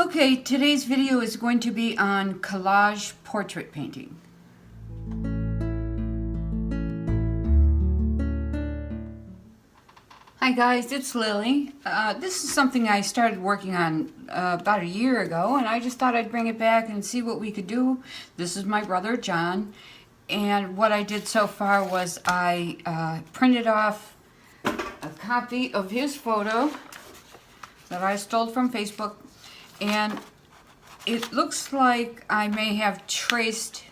Okay, today's video is going to be on collage portrait painting. Hi guys, it's Lily. This is something I started working on about a year ago, and I just thought I'd bring it back and see what we could do. This is my brother John, and what I did so far was I printed off a copy of his photo that I stole from Facebook, and it looks like I may have traced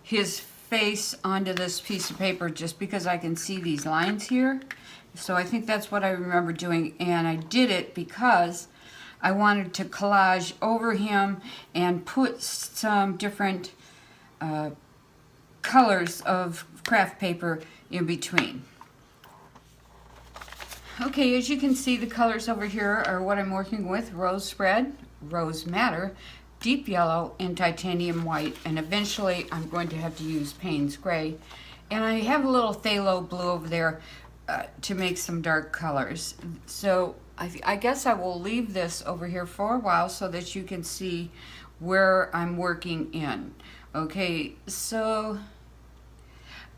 his face onto this piece of paper just because I can see these lines here. So I think that's what I remember doing, and I did it because I wanted to collage over him and put some different colors of craft paper in between. Okay, as you can see, the colors over here are what I'm working with: rose spread, rose madder, deep yellow, and titanium white, and eventually I'm going to have to use Payne's gray. And I have a little phthalo blue over there to make some dark colors. So I guess I will leave this over here for a while so that you can see where I'm working in. Okay, so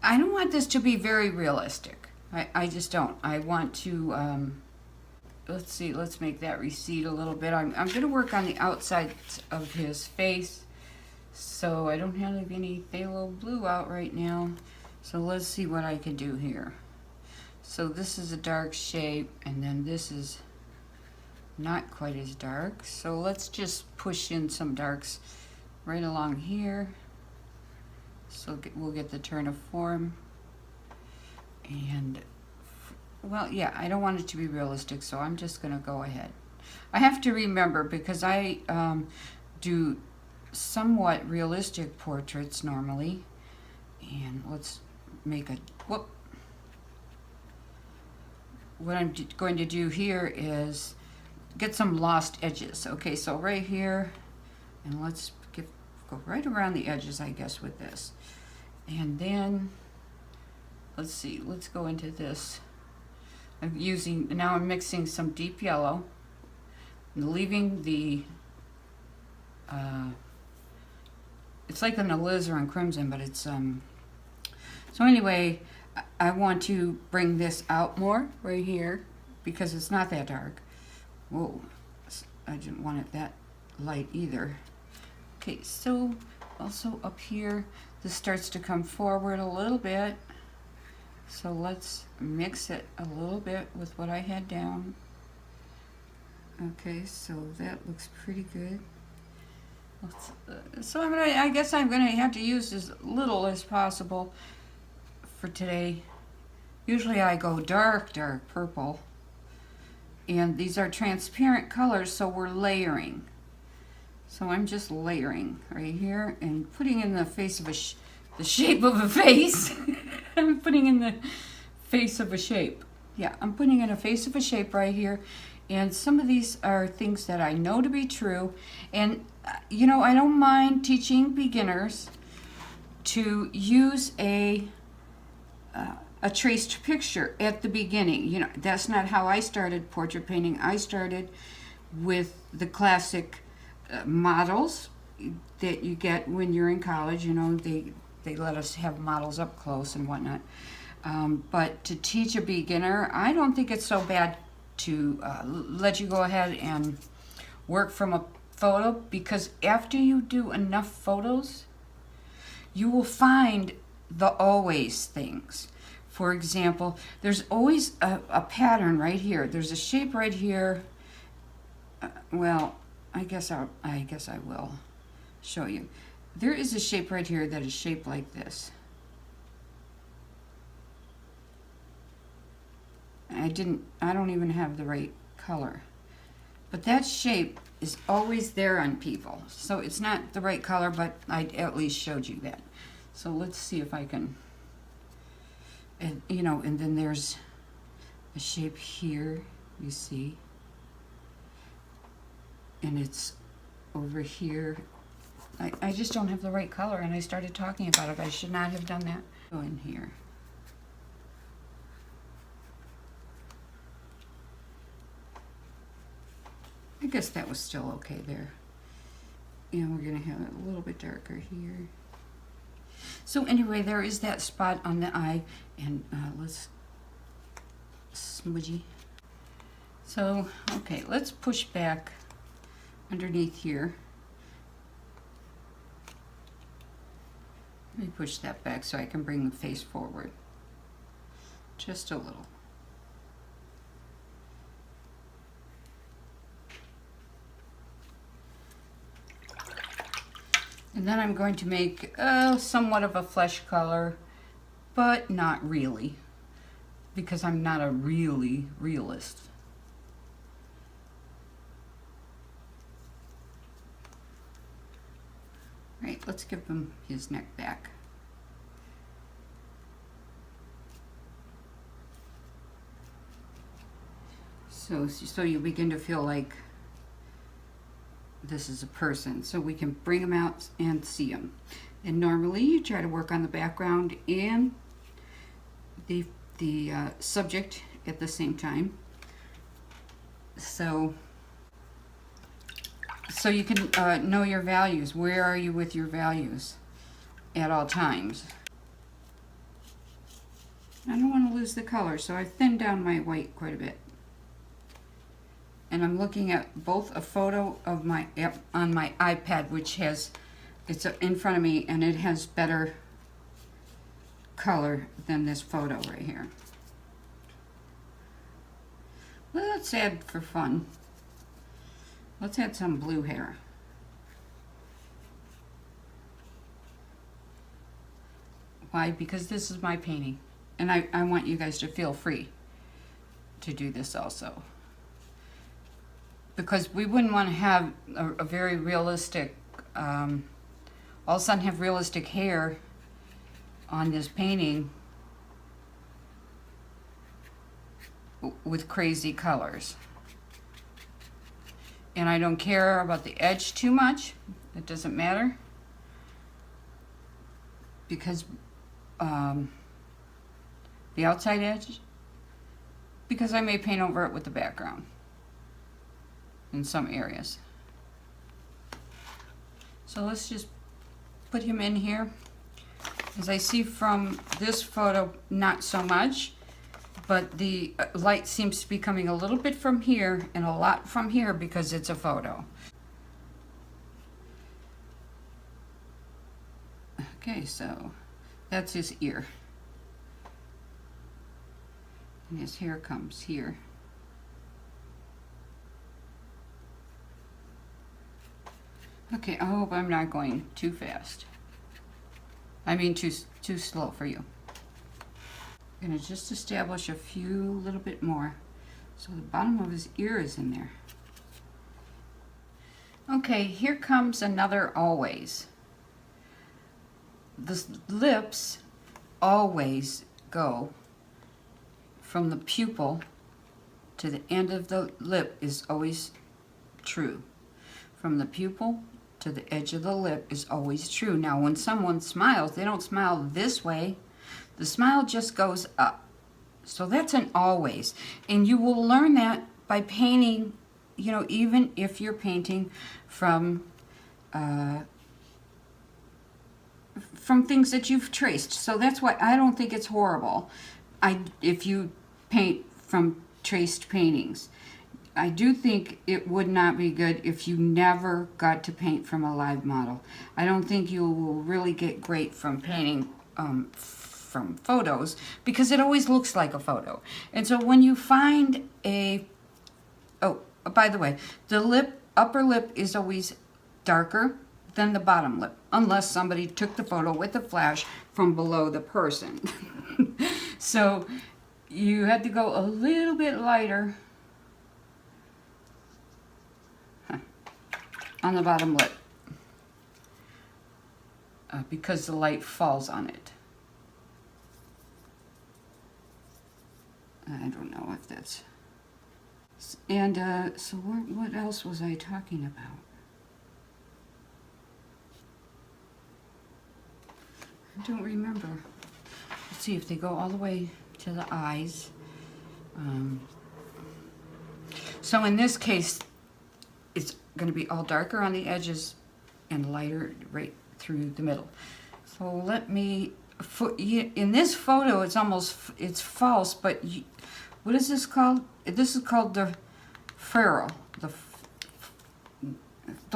I don't want this to be very realistic. I just don't. I want to, let's see, let's make that recede a little bit. I'm going to work on the outside of his face, so I don't have any phthalo blue out right now. So let's see what I can do here. So this is a dark shape, and then this is not quite as dark. So let's just push in some darks right along here. So we'll get the turn of form. And, well, yeah, I don't want it to be realistic, so I'm just going to go ahead. I have to remember, because I do somewhat realistic portraits normally. And let's make a, whoop. What I'm going to do here is get some lost edges. Okay, so right here, and let's go right around the edges, I guess, with this. And then, let's see, let's go into this. Now I'm mixing some deep yellow, and leaving the, it's like an alizarin crimson, but it's, so anyway, I want to bring this out more right here because it's not that dark. Whoa, I didn't want it that light either. Okay, so also up here, this starts to come forward a little bit. So let's mix it a little bit with what I had down. Okay, so that looks pretty good. So I guess I'm gonna have to use as little as possible for today. Usually I go dark purple, and these are transparent colors, so we're layering. So I'm just layering right here and putting in the face of the shape of a face. I'm putting in the face of a shape. Yeah, I'm putting in a face of a shape right here, and some of these are things that I know to be true. And you know, I don't mind teaching beginners to use a traced picture at the beginning. You know, that's not how I started portrait painting. I started with the classic models that you get when you're in college. You know, they let us have models up close and whatnot. But to teach a beginner, I don't think it's so bad to let you go ahead and work from a photo, because after you do enough photos, you will find the always things. For example, there's always a pattern right here. There's a shape right here. Well, I guess I will show you. There is a shape right here that is shaped like this. I don't even have the right color. But that shape is always there on people. So it's not the right color, but I at least showed you that. So let's see if I can, and you know, and then there's a shape here, you see. And it's over here. I just don't have the right color, and I started talking about it. I should not have done that. Go in here. I guess that was still okay there. And we're going to have it a little bit darker here. So anyway, there is that spot on the eye, and let's smudgy. So, okay, let's push back underneath here. Let me push that back so I can bring the face forward. Just a little. And then I'm going to make somewhat of a flesh color, but not really, because I'm not a really realist. Right, let's give him his neck back. So you begin to feel like this is a person, so we can bring them out and see them. And normally you try to work on the background and the subject at the same time. So you can know your values. Where are you with your values at all times? I don't want to lose the color, so I've thinned down my white quite a bit. And I'm looking at both a photo of my on my iPad, which has, it's in front of me, and it has better color than this photo right here. Let's add, for fun, let's add some blue hair. Why? Because this is my painting, and I want you guys to feel free to do this also. Because we wouldn't want to have a very realistic, all of a sudden have realistic hair on this painting with crazy colors. And I don't care about the edge too much. It doesn't matter. Because the outside edge, because I may paint over it with the background in some areas. So let's just put him in here. As I see from this photo, not so much, but the light seems to be coming a little bit from here and a lot from here because it's a photo. Okay, so that's his ear. And his hair comes here. Okay, I hope I'm not going too fast. I mean too slow for you. I'm going to just establish a few little bit more. So the bottom of his ear is in there. Okay, here comes another always. The lips always go from the pupil to the end of the lip is always true. From the pupil to the edge of the lip is always true. Now when someone smiles, they don't smile this way. The smile just goes up. So that's an always. And you will learn that by painting, you know, even if you're painting from things that you've traced. So that's why I don't think it's horrible if you paint from traced paintings. I do think it would not be good if you never got to paint from a live model. I don't think you will really get great from painting from photos because it always looks like a photo. And so when you find a, oh, by the way, the upper lip is always darker than the bottom lip, unless somebody took the photo with a flash from below the person. So you had to go a little bit lighter on the bottom lip because the light falls on it. I don't know if that's... And so what else was I talking about? I don't remember. Let's see if they go all the way to the eyes. So in this case, it's going to be all darker on the edges and lighter right through the middle. So let me, in this photo it's false, but what is this called? This is called the ferrule, the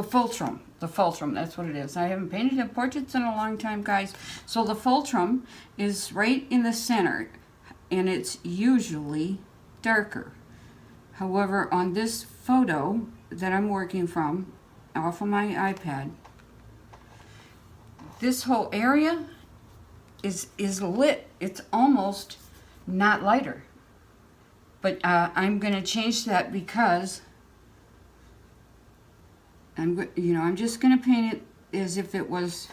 fulcrum. The fulcrum, that's what it is. I haven't painted the portraits in a long time, guys. So the fulcrum is right in the center, and it's usually darker. However, on this photo that I'm working from, off of my iPad, this whole area is lit. It's almost not lighter. But I'm going to change that because I'm just going to paint it as if it was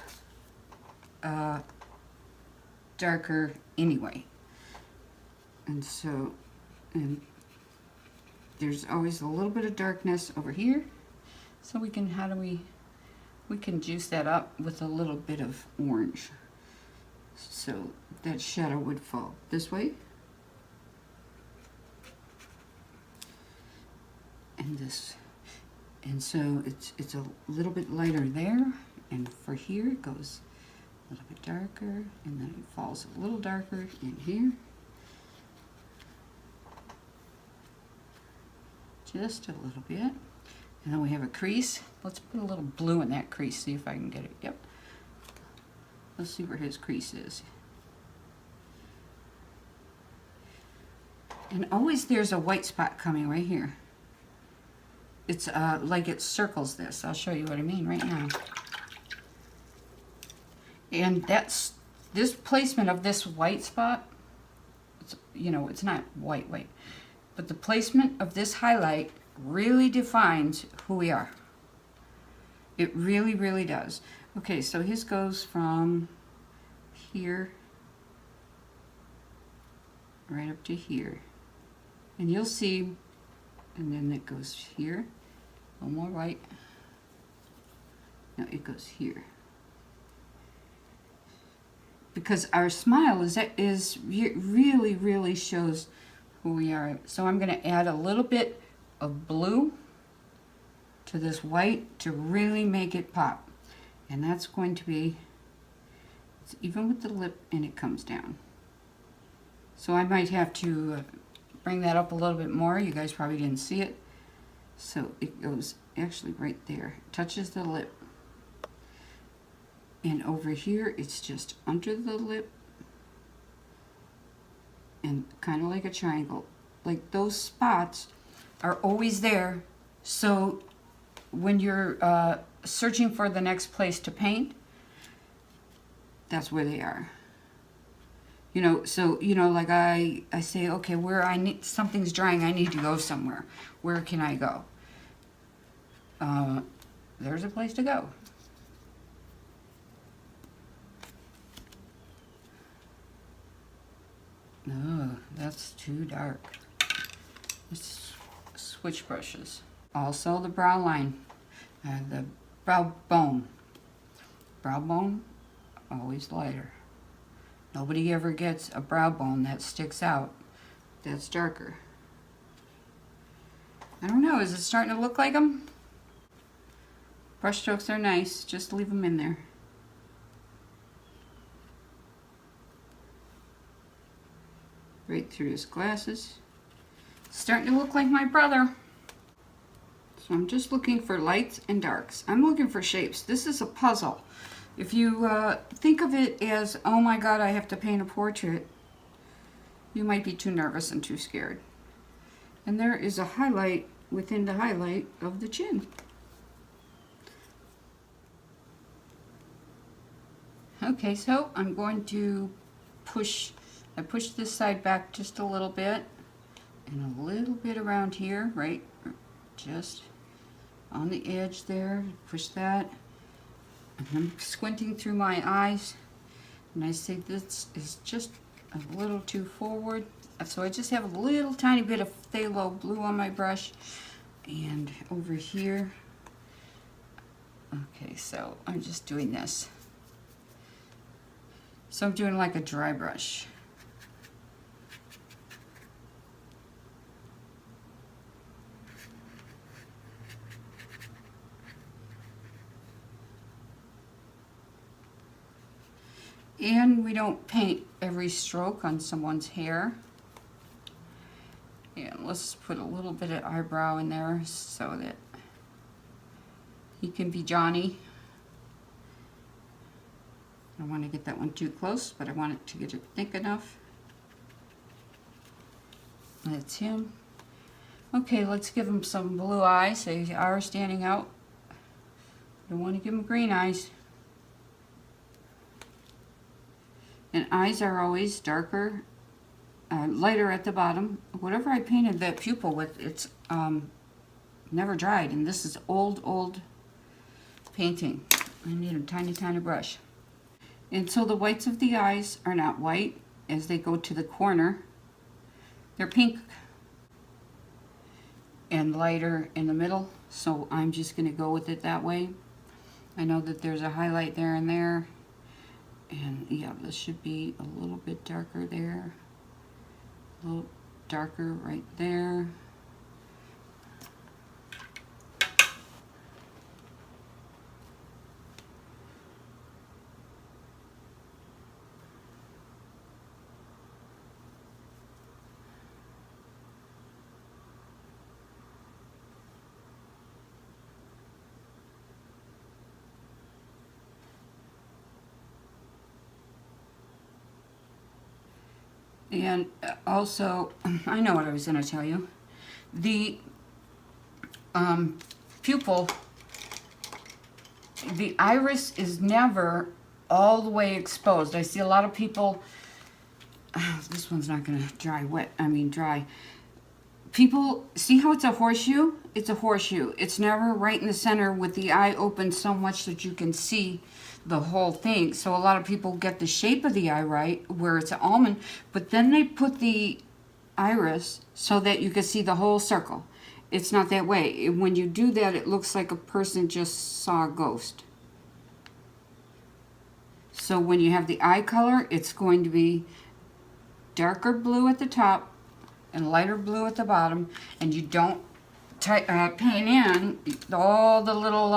darker anyway. And so, and there's always a little bit of darkness over here. So we can, we can juice that up with a little bit of orange. So that shadow would fall this way. And this. And so it's a little bit lighter there, and for here it goes a little bit darker, and then it falls a little darker in here. Just a little bit. And then we have a crease. Let's put a little blue in that crease, see if I can get it. Yep. Let's see where his crease is. And always there's a white spot coming right here. It's like it circles this. I'll show you what I mean right now. And that's this placement of this white spot. It's, it's not white, but the placement of this highlight really defines who we are. It really, really does. Okay, so his goes from here right up to here, and you'll see. And then it goes here. A little more white. No, it goes here. Because our smile really, really shows who we are. So I'm going to add a little bit of blue to this white to really make it pop. And that's going to be, it's even with the lip, and it comes down. So I might have to bring that up a little bit more. You guys probably didn't see it. So it goes actually right there. Touches the lip. And over here, it's just under the lip. And kind of like a triangle. Like those spots are always there. So when you're searching for the next place to paint, that's where they are. So, like I say, okay, where something's drying, I need to go somewhere. Where can I go? There's a place to go. No, that's too dark. Let's switch brushes. Also the brow line, the brow bone. Brow bone, always lighter. Nobody ever gets a brow bone that sticks out that's darker. I don't know, is it starting to look like them? Brush strokes are nice, just leave them in there. Right through his glasses. It's starting to look like my brother. So I'm just looking for lights and darks. I'm looking for shapes. This is a puzzle. If you think of it as, oh my God, I have to paint a portrait, you might be too nervous and too scared. And there is a highlight within the highlight of the chin. Okay, so I'm going to push this side back just a little bit, and a little bit around here, right, just on the edge there, push that. And I'm squinting through my eyes, and I see this is just a little too forward, so I just have a little tiny bit of phthalo blue on my brush, and over here. Okay, so I'm just doing this. So I'm doing like a dry brush. And we don't paint every stroke on someone's hair. And let's put a little bit of eyebrow in there so that he can be Johnny. I don't want to get that one too close, but I want it to get it thick enough. That's him. Okay, let's give him some blue eyes. They are standing out. Don't want to give him green eyes. And eyes are always darker, lighter at the bottom. Whatever I painted that pupil with, it's never dried. And this is old painting. I need a tiny, tiny brush. And so the whites of the eyes are not white as they go to the corner. They're pink and lighter in the middle. So I'm just going to go with it that way. I know that there's a highlight there and there. And yeah, this should be a little bit darker there. A little darker right there. And also, I know what I was going to tell you. The pupil, the iris is never all the way exposed. I see a lot of people, this one's not going to dry. People, see how it's a horseshoe? It's a horseshoe. It's never right in the center with the eye open so much that you can see the whole thing. So a lot of people get the shape of the eye right, where it's an almond, but then they put the iris so that you can see the whole circle. It's not that way. When you do that, it looks like a person just saw a ghost. So when you have the eye color, it's going to be darker blue at the top and lighter blue at the bottom, and you don't paint in all the little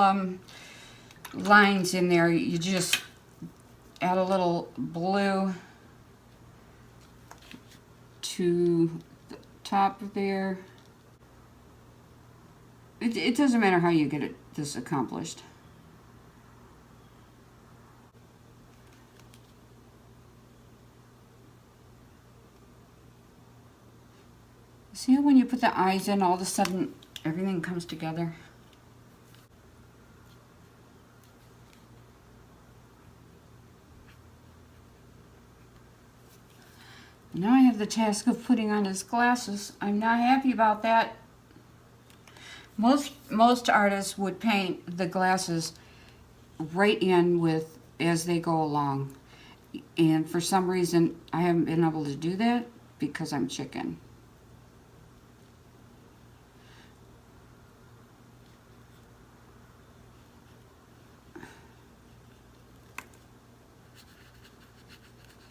lines in there. You just add a little blue to the top there. It doesn't matter how you get this accomplished. See how when you put the eyes in, all of a sudden everything comes together? Now I have the task of putting on his glasses. I'm not happy about that. Most artists would paint the glasses right in with as they go along. And for some reason, I haven't been able to do that because I'm chicken.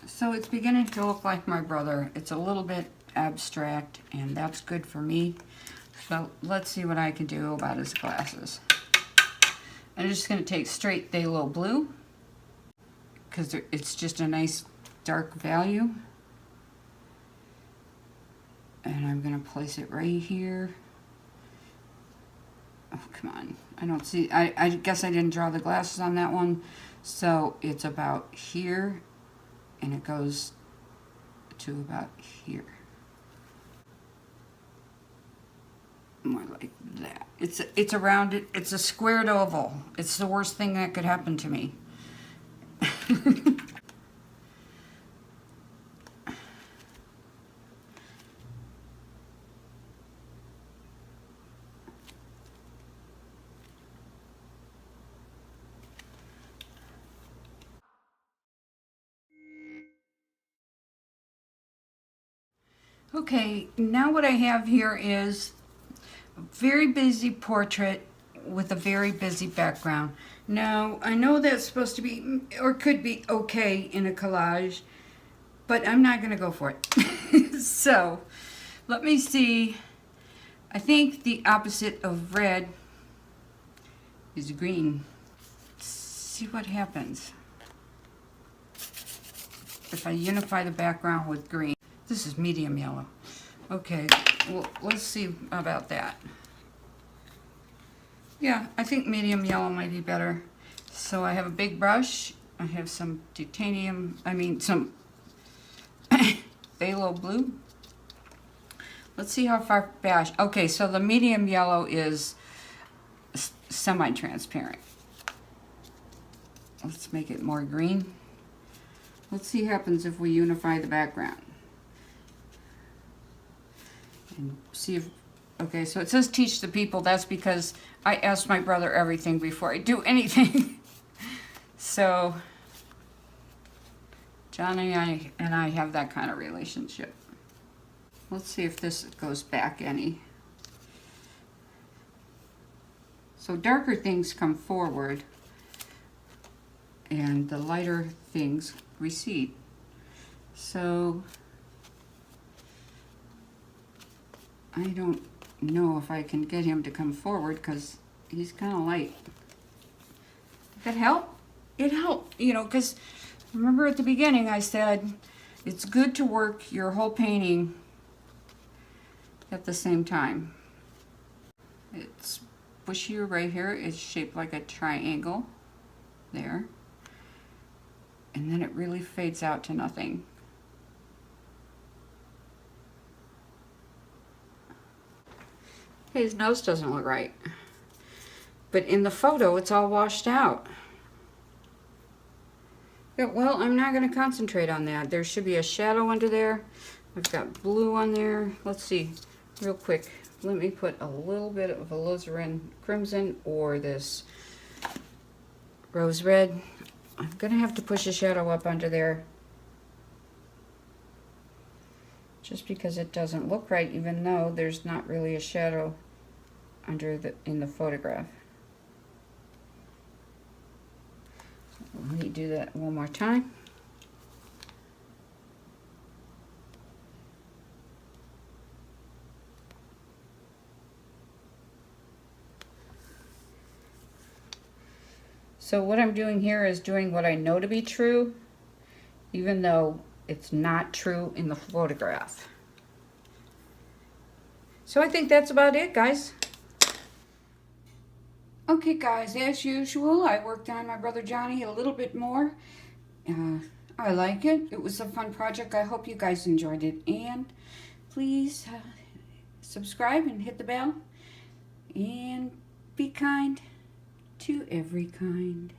So it's beginning to look like my brother. It's a little bit abstract, and that's good for me. So let's see what I can do about his glasses. I'm just going to take straight Phthalo blue because it's just a nice dark value. And I'm going to place it right here. Oh, come on. I don't see, I guess I didn't draw the glasses on that one. So it's about here. And it goes to about here. More like that. It's a rounded, it's a squared oval. It's the worst thing that could happen to me. Okay, now what I have here is a very busy portrait with a very busy background. Now, I know that's supposed to be, or could be okay in a collage, but I'm not going to go for it. So, let me see. I think the opposite of red is green. Let's see what happens. if I unify the background with green. This is medium yellow. Okay, well, let's see about that. Yeah, I think medium yellow might be better. So I have a big brush. I have some some phthalo blue. Let's see how far back. Okay, so the medium yellow is semi-transparent. Let's make it more green. Let's see what happens if we unify the background. And see if, okay, so it says teach the people. That's because I ask my brother everything before I do anything. So Johnny and I have that kind of relationship. Let's see if this goes back any. So darker things come forward and the lighter things recede. So I don't know if I can get him to come forward because he's kind of light. Did that help? It helped, you know, because remember at the beginning I said it's good to work your whole painting at the same time. It's bushier right here. It's shaped like a triangle there. And then it really fades out to nothing. His nose doesn't look right. But in the photo, it's all washed out. Yeah, well, I'm not going to concentrate on that. There should be a shadow under there. I've got blue on there. Let's see, real quick. Let me put a little bit of alizarin crimson or this rose red. I'm going to have to push a shadow up under there. Just because it doesn't look right, even though there's not really a shadow in the photograph. Let me do that one more time. So what I'm doing here is doing what I know to be true, even though it's not true in the photograph. So I think that's about it, guys. Okay, guys, as usual, I worked on my brother Johnny a little bit more. I like it. It was a fun project. I hope you guys enjoyed it. And please subscribe and hit the bell. And be kind to every kind.